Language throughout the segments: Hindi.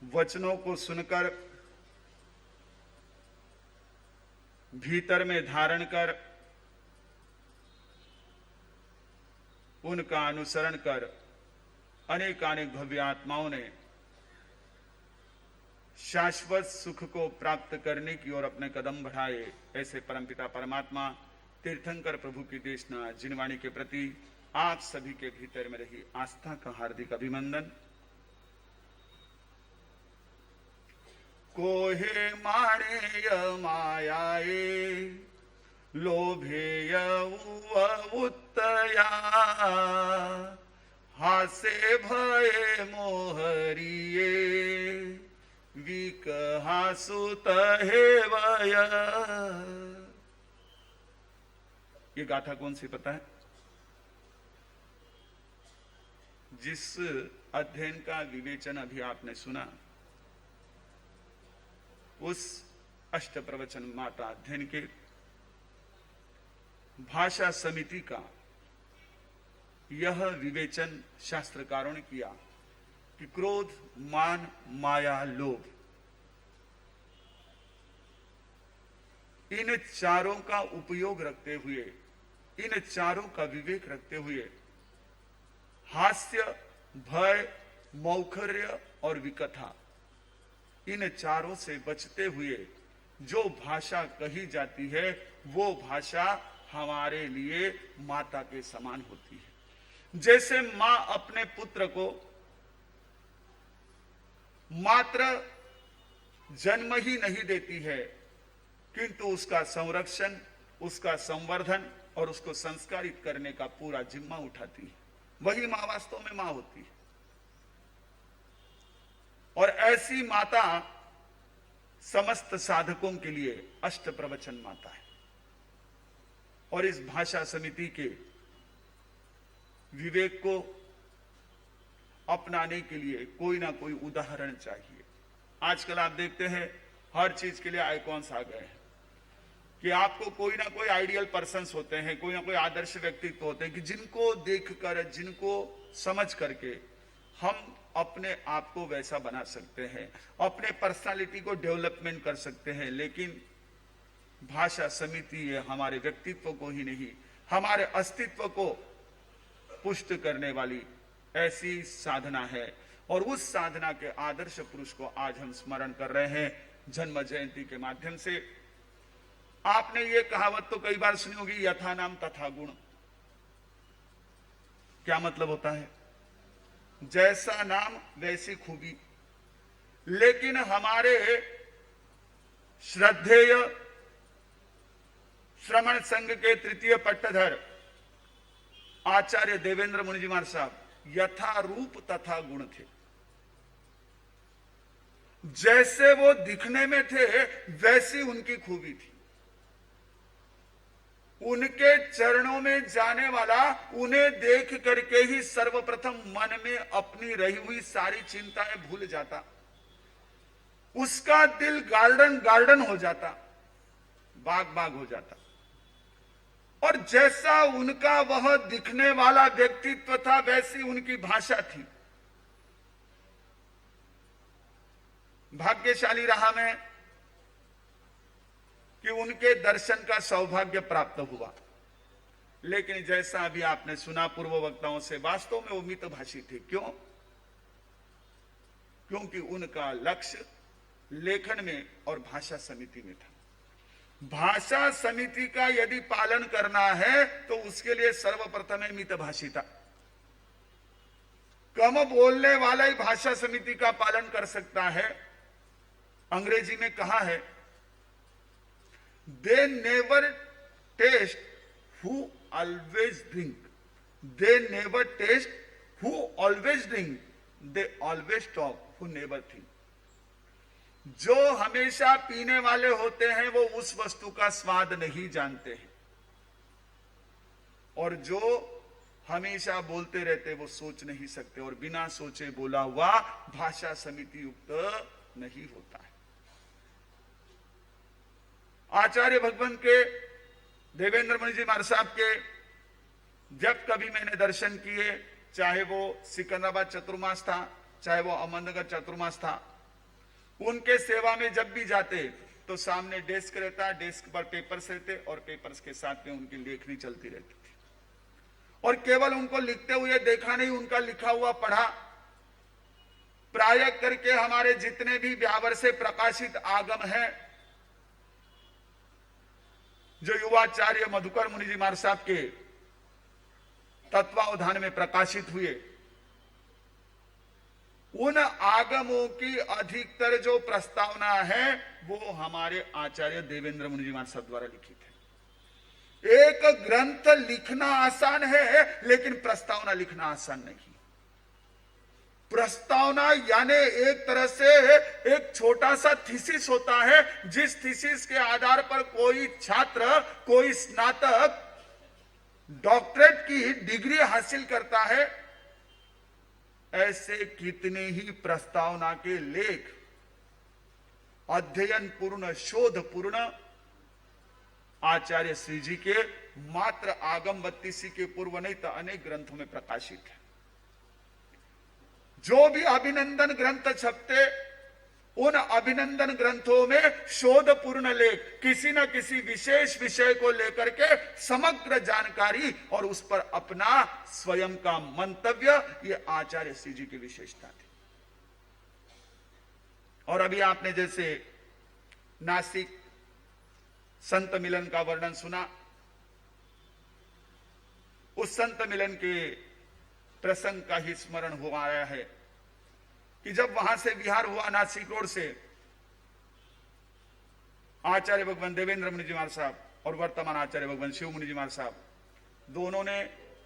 वचनों को सुनकर भीतर में धारण कर उनका अनुसरण कर अनेकानेक भव्य आत्माओं ने शाश्वत सुख को प्राप्त करने की ओर अपने कदम बढ़ाए। ऐसे परमपिता परमात्मा तीर्थंकर प्रभु की देशना जिनवाणी के प्रति आप सभी के भीतर में रही आस्था का हार्दिक अभिनंदन। कोहे माणेय मायाए लोभेय उत्तया हासे भये मोहरिये विकहासुत हेवय। ये गाथा कौन सी पता है? जिस अध्ययन का विवेचन अभी आपने सुना, उस अष्ट प्रवचन माता अध्ययन के भाषा समिति का यह विवेचन शास्त्रकारों ने किया कि क्रोध, मान, माया, लोभ, इन चारों का उपयोग रखते हुए, इन चारों का विवेक रखते हुए हास्य, भय, मौखर्य और विकथा, इन चारों से बचते हुए जो भाषा कही जाती है वो भाषा हमारे लिए माता के समान होती है। जैसे मां अपने पुत्र को मात्र जन्म ही नहीं देती है, किंतु उसका संरक्षण, उसका संवर्धन और उसको संस्कारित करने का पूरा जिम्मा उठाती है, वही मां वास्तव में मां होती है। और ऐसी माता समस्त साधकों के लिए अष्ट प्रवचन माता है। और इस भाषा समिति के विवेक को अपनाने के लिए कोई ना कोई उदाहरण चाहिए। आजकल आप देखते हैं हर चीज के लिए आइकॉन्स आ गए हैं कि आपको कोई ना कोई आइडियल पर्सन्स होते हैं, कोई ना कोई आदर्श व्यक्तित्व होते हैं कि जिनको देखकर, जिनको समझ करके हम अपने आप को वैसा बना सकते हैं, अपने पर्सनालिटी को डेवलपमेंट कर सकते हैं। लेकिन भाषा समिति ये हमारे व्यक्तित्व को ही नहीं, हमारे अस्तित्व को पुष्ट करने वाली ऐसी साधना है। और उस साधना के आदर्श पुरुष को आज हम स्मरण कर रहे हैं जन्म जयंती के माध्यम से। आपने ये कहावत तो कई बार सुनी होगी, यथा नाम तथा गुण। क्या मतलब होता है? जैसा नाम वैसी खूबी। लेकिन हमारे श्रद्धेय श्रमण संघ के तृतीय पट्टधर आचार्य देवेंद्र मुनि जी महाराज साहब यथा रूप तथा गुण थे। जैसे वो दिखने में थे वैसी उनकी खूबी थी। उनके चरणों में जाने वाला उन्हें देख करके ही सर्वप्रथम मन में अपनी रही हुई सारी चिंताएं भूल जाता, उसका दिल गार्डन गार्डन हो जाता, बाग बाग हो जाता। और जैसा उनका वह दिखने वाला व्यक्तित्व था वैसी उनकी भाषा थी। भाग्यशाली रहा मैं कि उनके दर्शन का सौभाग्य प्राप्त हुआ। लेकिन जैसा अभी आपने सुना पूर्व वक्ताओं से, वास्तव में वो मितभाषी थे। क्यों? क्योंकि उनका लक्ष्य लेखन में और भाषा समिति में था। भाषा समिति का यदि पालन करना है तो उसके लिए सर्वप्रथम है मितभाषिता। कम बोलने वाला ही भाषा समिति का पालन कर सकता है। अंग्रेजी में कहा है, they never taste who always drink, they never taste who always drink, they always talk who never think. जो हमेशा पीने वाले होते हैं वो उस वस्तु का स्वाद नहीं जानते हैं, और जो हमेशा बोलते रहते वो सोच नहीं सकते, और बिना सोचे बोला हुआ भाषा समिति युक्त नहीं होता है। आचार्य भगवंत के देवेंद्र मुनि जी महाराज साहब के जब कभी मैंने दर्शन किए, चाहे वो सिकंदराबाद चतुर्मास था, चाहे वो अहमदनगर चतुर्मास था, उनके सेवा में जब भी जाते तो सामने डेस्क रहता, डेस्क पर पेपर्स रहते और पेपर्स के साथ में उनकी लेखनी चलती रहती थी। और केवल उनको लिखते हुए देखा नहीं, उनका लिखा हुआ पढ़ा। प्राय करके हमारे जितने भी ब्यावर से प्रकाशित आगम हैं, जो युवाचार्य मधुकर मुनि जी महाराज साहब के तत्वावधान में प्रकाशित हुए, उन आगमों की अधिकतर जो प्रस्तावना है वो हमारे आचार्य देवेंद्र मुनि जी महाराज साहब द्वारा लिखित है। एक ग्रंथ लिखना आसान है, लेकिन प्रस्तावना लिखना आसान नहीं। प्रस्तावना यानी एक तरह से एक छोटा सा थीसिस होता है, जिस थीसिस के आधार पर कोई छात्र, कोई स्नातक डॉक्टरेट की डिग्री हासिल करता है। ऐसे कितने ही प्रस्तावना के लेख अध्ययन पूर्ण, शोध पूर्ण आचार्य श्री जी के मात्र आगम 32 के पूर्व नहीं तो अनेक ग्रंथों में प्रकाशित है। जो भी अभिनंदन ग्रंथ छपते, उन अभिनंदन ग्रंथों में शोध पूर्ण लेख, किसी न किसी विशेष विषय को लेकर के समग्र जानकारी और उस पर अपना स्वयं का मंतव्य, ये आचार्य श्री जी की विशेषता थी। और अभी आपने जैसे नासिक संत मिलन का वर्णन सुना, उस संत मिलन के प्रसंग का ही स्मरण हो आया है कि जब वहां से विहार हुआ नासिक रोड से, आचार्य भगवान देवेंद्र मुनि जी महाराज साहब और वर्तमान आचार्य भगवान शिव मुनि जी महाराज साहब दोनों ने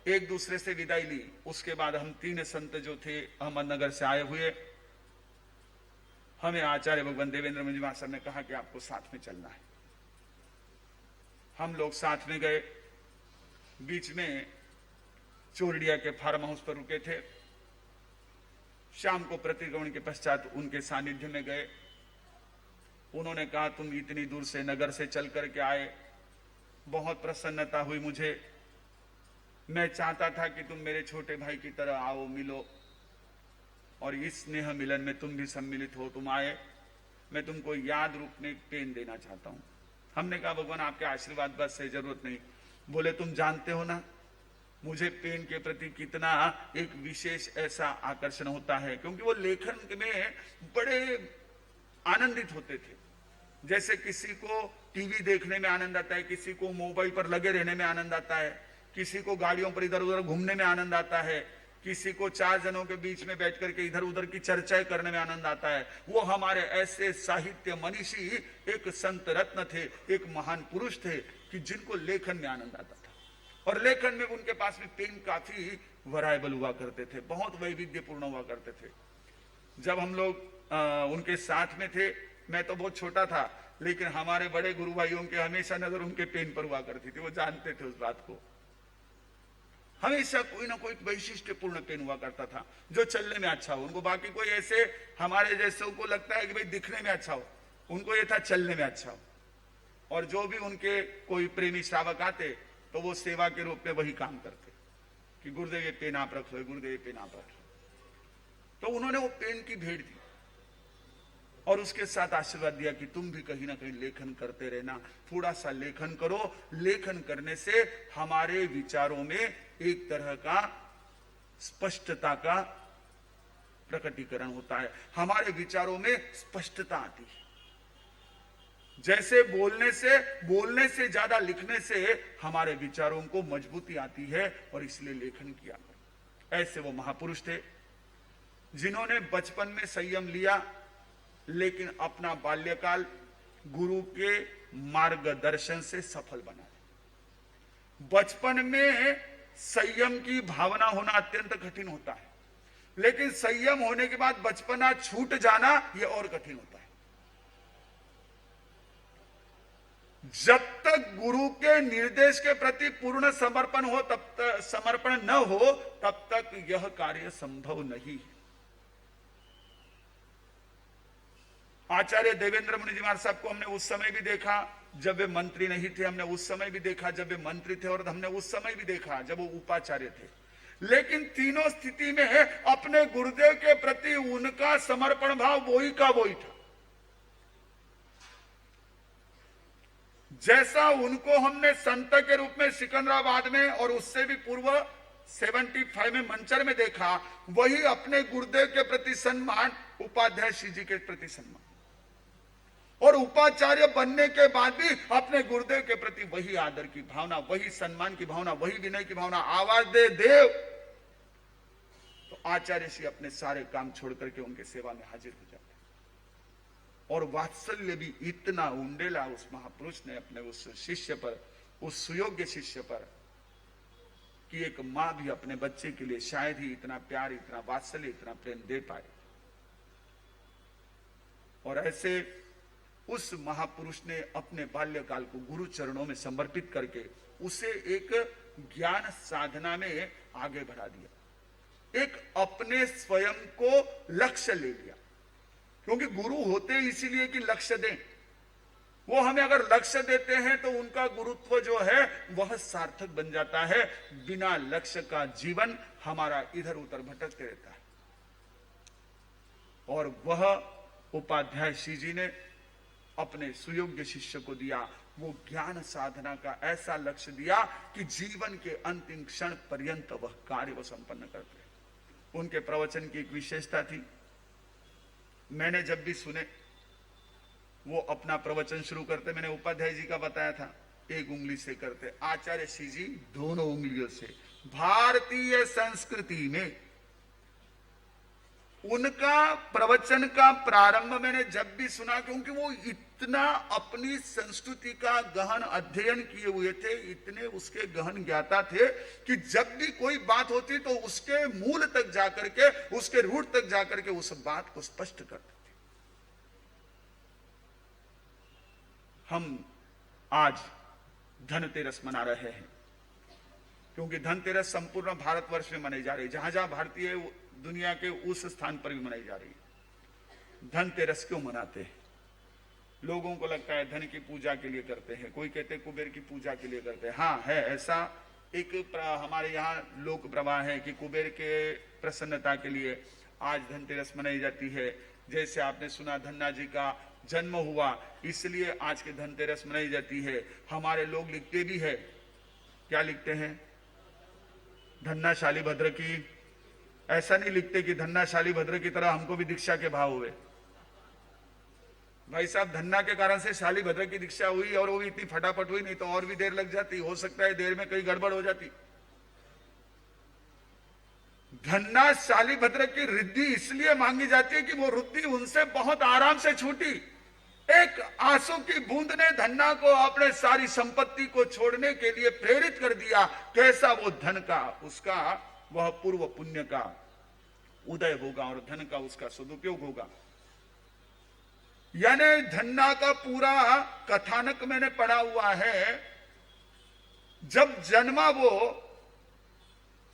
एक दूसरे से विदाई ली। उसके बाद हम तीन संत जो थे अहमदनगर से आए हुए, हमें आचार्य भगवान देवेंद्र मुनि जी महाराज साहब ने कहा कि आपको साथ में चलना है। हम लोग साथ में गए। बीच में चोरडिया के फार्म हाउस पर रुके थे। शाम को प्रतिगमन के पश्चात उनके सानिध्य में गए। उन्होंने कहा, तुम इतनी दूर से नगर से चल करके आए, बहुत प्रसन्नता हुई मुझे। मैं चाहता था कि तुम मेरे छोटे भाई की तरह आओ, मिलो, और इस स्नेह मिलन में तुम भी सम्मिलित हो। तुम आए, मैं तुमको याद रूप में पेन देना चाहता हूं। हमने कहा, भगवान आपके आशीर्वाद बस से, जरूरत नहीं। बोले, तुम जानते हो ना मुझे पेन के प्रति कितना एक विशेष ऐसा आकर्षण होता है, क्योंकि वो लेखन में बड़े आनंदित होते थे। जैसे किसी को टीवी देखने में आनंद आता है, किसी को मोबाइल पर लगे रहने में आनंद आता है, किसी को गाड़ियों पर इधर उधर घूमने में आनंद आता है, किसी को चार जनों के बीच में बैठ करके इधर उधर की चर्चाएं करने में आनंद आता है। वो हमारे ऐसे साहित्य मनीषी एक संत रत्न थे, एक महान पुरुष थे कि जिनको लेखन में आनंद आता था। और लेखन में उनके पास में पेन काफी वरायबल हुआ करते थे, बहुत वैविध्यपूर्ण हुआ करते थे। जब हम लोग उनके साथ में थे, मैं तो बहुत छोटा था, लेकिन हमारे बड़े गुरु भाइयों के हमेशा नजर उनके पेन पर हुआ करती थी। वो जानते थे उस बात को। हमेशा कोई ना कोई वैशिष्ट्यपूर्ण पेन हुआ करता था जो चलने में अच्छा हो। उनको बाकी कोई ऐसे हमारे जैसे को लगता है कि भाई दिखने में अच्छा हो, उनको ये था चलने में अच्छा हो। और जो भी उनके कोई प्रेमी श्रावक आते तो वो सेवा के रूप में वही काम करते कि गुरुदेव ये पेन आप रख लो, गुरुदेव ये पेन आप रख लो। तो उन्होंने वो पेन की भेंट दी और उसके साथ आशीर्वाद दिया कि तुम भी कहीं ना कहीं लेखन करते रहना, थोड़ा सा लेखन करो। लेखन करने से हमारे विचारों में एक तरह का स्पष्टता का प्रकटीकरण होता है, हमारे विचारों में स्पष्टता आती है। जैसे बोलने से ज्यादा लिखने से हमारे विचारों को मजबूती आती है, और इसलिए लेखन किया। ऐसे वो महापुरुष थे जिन्होंने बचपन में संयम लिया, लेकिन अपना बाल्यकाल गुरु के मार्गदर्शन से सफल बना। बचपन में संयम की भावना होना अत्यंत कठिन होता है, लेकिन संयम होने के बाद बचपना छूट जाना यह और कठिन होता है। जब तक गुरु के निर्देश के प्रति पूर्ण समर्पण हो, तब तक समर्पण न हो, तब तक यह कार्य संभव नहीं है। आचार्य देवेंद्र मुनि जी महाराज साहब को हमने उस समय भी देखा जब वे मंत्री नहीं थे, हमने उस समय भी देखा जब वे मंत्री थे, और हमने उस समय भी देखा जब वो उपाचार्य थे। लेकिन तीनों स्थिति में अपने गुरुदेव के प्रति उनका समर्पण भाव वही का वही था। जैसा उनको हमने संत के रूप में सिकंदराबाद में और उससे भी पूर्व 75 में मंचर में देखा, वही अपने गुरुदेव के प्रति सम्मान, उपाध्याय श्री जी के प्रति सम्मान, और उपाचार्य बनने के बाद भी अपने गुरुदेव के प्रति वही आदर की भावना, वही सम्मान की भावना, वही विनय की भावना। आवाज दे देव तो आचार्य श्री अपने सारे काम छोड़ करके उनके सेवा में हाजिर हो जाते। और वात्सल्य भी इतना उंडेला उस महापुरुष ने अपने उस शिष्य पर, उस सुयोग्य शिष्य पर, कि एक मां भी अपने बच्चे के लिए शायद ही इतना प्यार, इतना वात्सल्य, इतना प्रेम दे पाए। और ऐसे उस महापुरुष ने अपने बाल्यकाल को गुरु चरणों में समर्पित करके उसे एक ज्ञान साधना में आगे बढ़ा दिया, एक अपने स्वयं को लक्ष्य ले लिया। क्योंकि गुरु होते इसीलिए कि लक्ष्य दें, वो हमें अगर लक्ष्य देते हैं तो उनका गुरुत्व जो है वह सार्थक बन जाता है। बिना लक्ष्य का जीवन हमारा इधर उधर भटकते रहता है। और वह उपाध्याय श्री जी ने अपने सुयोग्य शिष्य को दिया, वो ज्ञान साधना का ऐसा लक्ष्य दिया कि जीवन के अंतिम क्षण पर्यंत वह कार्य वो संपन्न करते। उनके प्रवचन की एक विशेषता थी, मैंने जब भी सुने वो अपना प्रवचन शुरू करते, मैंने उपाध्याय जी का बताया था, एक उंगली से करते, आचार्य श्री जी दोनों उंगलियों से। भारतीय संस्कृति में उनका प्रवचन का प्रारंभ मैंने जब भी सुना, क्योंकि वो इतना अपनी संस्कृति का गहन अध्ययन किए हुए थे, इतने उसके गहन ज्ञाता थे कि जब भी कोई बात होती तो उसके मूल तक जाकर के, उसके रूट तक जाकर के उस बात को स्पष्ट करते थे। हम आज धनतेरस मना रहे हैं, क्योंकि धनतेरस संपूर्ण भारतवर्ष में मनाई जा रही है, जहां जहां भारतीय दुनिया के उस स्थान पर भी मनाई जा रही है। धनतेरस क्यों मनाते हैं? लोगों को लगता है धन की पूजा के लिए करते हैं, कोई कहते हैं कुबेर की पूजा के लिए करते हैं। हाँ है, ऐसा एक हमारे यहाँ लोक प्रवाह है कि कुबेर के प्रसन्नता के लिए आज धनतेरस मनाई जाती है। जैसे आपने सुना धन्ना जी का जन्म हुआ, इसलिए आज के धनतेरस मनाई जाती है। हमारे लोग लिखते भी है, क्या लिखते हैं? धन्ना शाली भद्र की। ऐसा नहीं लिखते कि धन्ना शाली भद्र की तरह हमको भी दीक्षा के भाव हुए। भाई साहब, धन्ना के कारण से शाली भद्र की दीक्षा हुई और वो भी इतनी फटाफट हुई, नहीं तो और भी देर लग जाती। हो सकता है देर में कहीं गड़बड़ हो जाती। धन्ना शाली भद्र की रिद्धि इसलिए मांगी जाती है कि वो रिद्धि उनसे बहुत आराम से छूटी। एक आंसू की बूंद ने धन्ना को अपने सारी संपत्ति को छोड़ने के लिए प्रेरित कर दिया। कैसा वो धन का, उसका वह पूर्व पुण्य का उदय होगा और धन का उसका सदुपयोग होगा। यानी धन्ना का पूरा कथानक मैंने पढ़ा हुआ है। जब जन्मा वो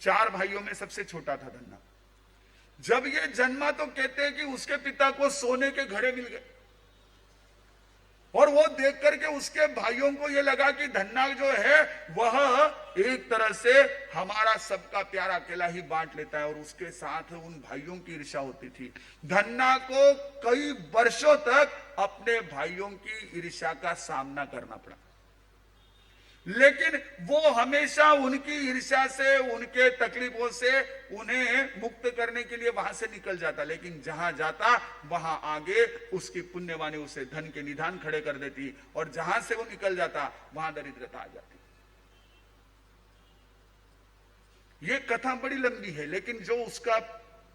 4 भाइयों में सबसे छोटा था धन्ना। जब ये जन्मा तो कहते हैं कि उसके पिता को सोने के घड़े मिल गए और वो देख करके उसके भाइयों को ये लगा कि धन्ना जो है वह एक तरह से हमारा सबका प्यार अकेला ही बांट लेता है, और उसके साथ उन भाइयों की ईर्ष्या होती थी। धन्ना को कई वर्षों तक अपने भाइयों की ईर्ष्या का सामना करना पड़ा, लेकिन वो हमेशा उनकी ईर्ष्या से, उनके तकलीफों से उन्हें मुक्त करने के लिए वहां से निकल जाता। लेकिन जहां जाता वहां आगे उसकी पुण्यवाणी उसे धन के निधान खड़े कर देती, और जहां से वो निकल जाता वहां दरिद्रता आ जाती। ये कथा बड़ी लंबी है, लेकिन जो उसका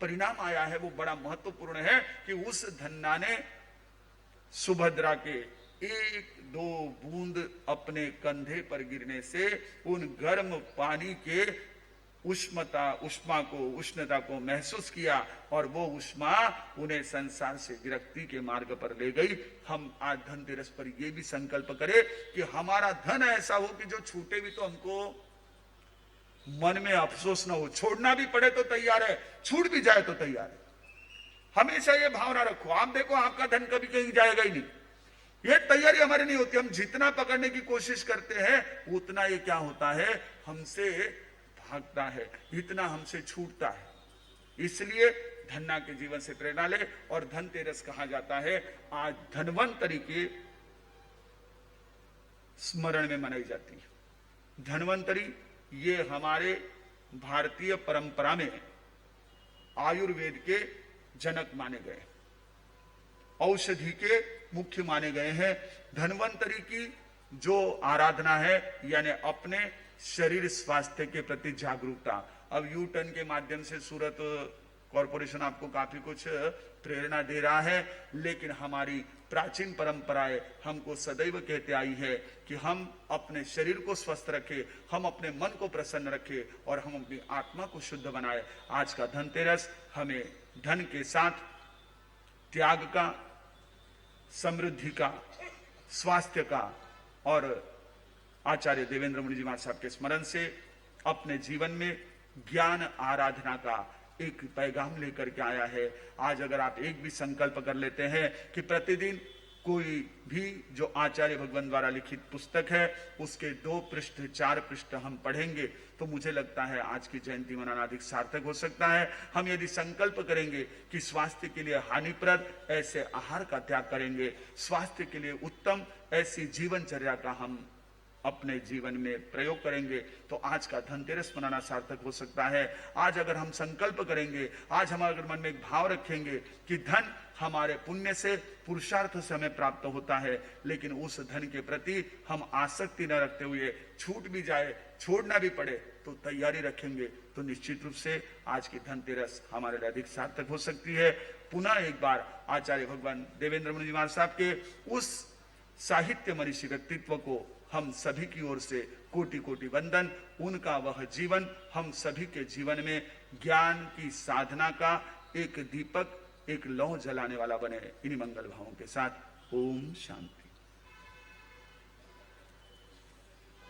परिणाम आया है वो बड़ा महत्वपूर्ण है कि उस धन्ना ने सुभद्रा के 1-2 बूंद अपने कंधे पर गिरने से उन गर्म पानी के उष्णता को महसूस किया, और वो उष्मा उन्हें संसार से विरक्ति के मार्ग पर ले गई। हम आज धनतेरस पर यह भी संकल्प करें कि हमारा धन ऐसा हो कि जो छूटे भी तो हमको मन में अफसोस न हो। छोड़ना भी पड़े तो तैयार है, छूट भी जाए तो तैयार है। हमेशा ये भावना रखो। आप देखो, आपका धन कभी कहीं जाएगा ही नहीं, ये तैयारी हमारी नहीं होती। हम जितना पकड़ने की कोशिश करते हैं उतना ये क्या होता है, हमसे भागता है, इतना हमसे छूटता है। इसलिए धन्ना के जीवन से प्रेरणा ले। और धनतेरस कहा जाता है आज धनवंतरी के स्मरण में मनाई जाती है। धन्वंतरी ये हमारे भारतीय परंपरा में आयुर्वेद के जनक माने गए, औषधि के मुख्य माने गए हैं। धन्वंतरी की जो आराधना है यानी अपने शरीर स्वास्थ्य के प्रति जागरूकता। अब यू टर्न के माध्यम से सूरत कॉरपोरेशन आपको काफी कुछ प्रेरणा दे रहा है, लेकिन हमारी प्राचीन परंपराएं हमको सदैव कहते आई है कि हम अपने शरीर को स्वस्थ रखें, हम अपने मन को प्रसन्न रखें और हम अपनी आत्मा को शुद्ध बनाए। आज का धनतेरस हमें धन के साथ त्याग का, समृद्धि का, स्वास्थ्य का और आचार्य देवेंद्र मुनि जी महाराज साहब के स्मरण से अपने जीवन में ज्ञान आराधना का एक पैगाम लेकर के आया है। आज अगर आप एक भी संकल्प कर लेते हैं कि प्रतिदिन कोई भी जो आचार्य भगवान द्वारा लिखित पुस्तक है उसके 2 पृष्ठ 4 पृष्ठ हम पढ़ेंगे, तो मुझे लगता है आज की जयंती मनाना अधिक सार्थक हो सकता है। हम यदि संकल्प करेंगे कि स्वास्थ्य के लिए हानिप्रद ऐसे आहार का त्याग करेंगे, स्वास्थ्य के लिए उत्तम ऐसी जीवनचर्या का हम अपने जीवन में प्रयोग करेंगे, तो आज का धनतेरस मनाना सार्थक हो सकता है। आज अगर हम संकल्प करेंगे, आज हम अगर मन में एक भाव रखेंगे कि धन हमारे पुण्य से, पुरुषार्थ से हमें प्राप्त होता है, लेकिन उस धन के प्रति हम आसक्ति न रखते हुए छूट भी जाए, छोड़ना भी पड़े तो तैयारी रखेंगे, तो निश्चित रूप से आज की धनतेरस हमारे लिए अधिक सार्थक हो सकती है। पुनः एक बार आचार्य भगवान देवेंद्र मुनि जी महाराज साहब के उस साहित्य मनीषी व्यक्तित्व को हम सभी की ओर से कोटि कोटि वंदन। उनका वह जीवन हम सभी के जीवन में ज्ञान की साधना का एक दीपक, एक लौ जलाने वाला बने। इन्हीं मंगल भावों के साथ ओम शांति।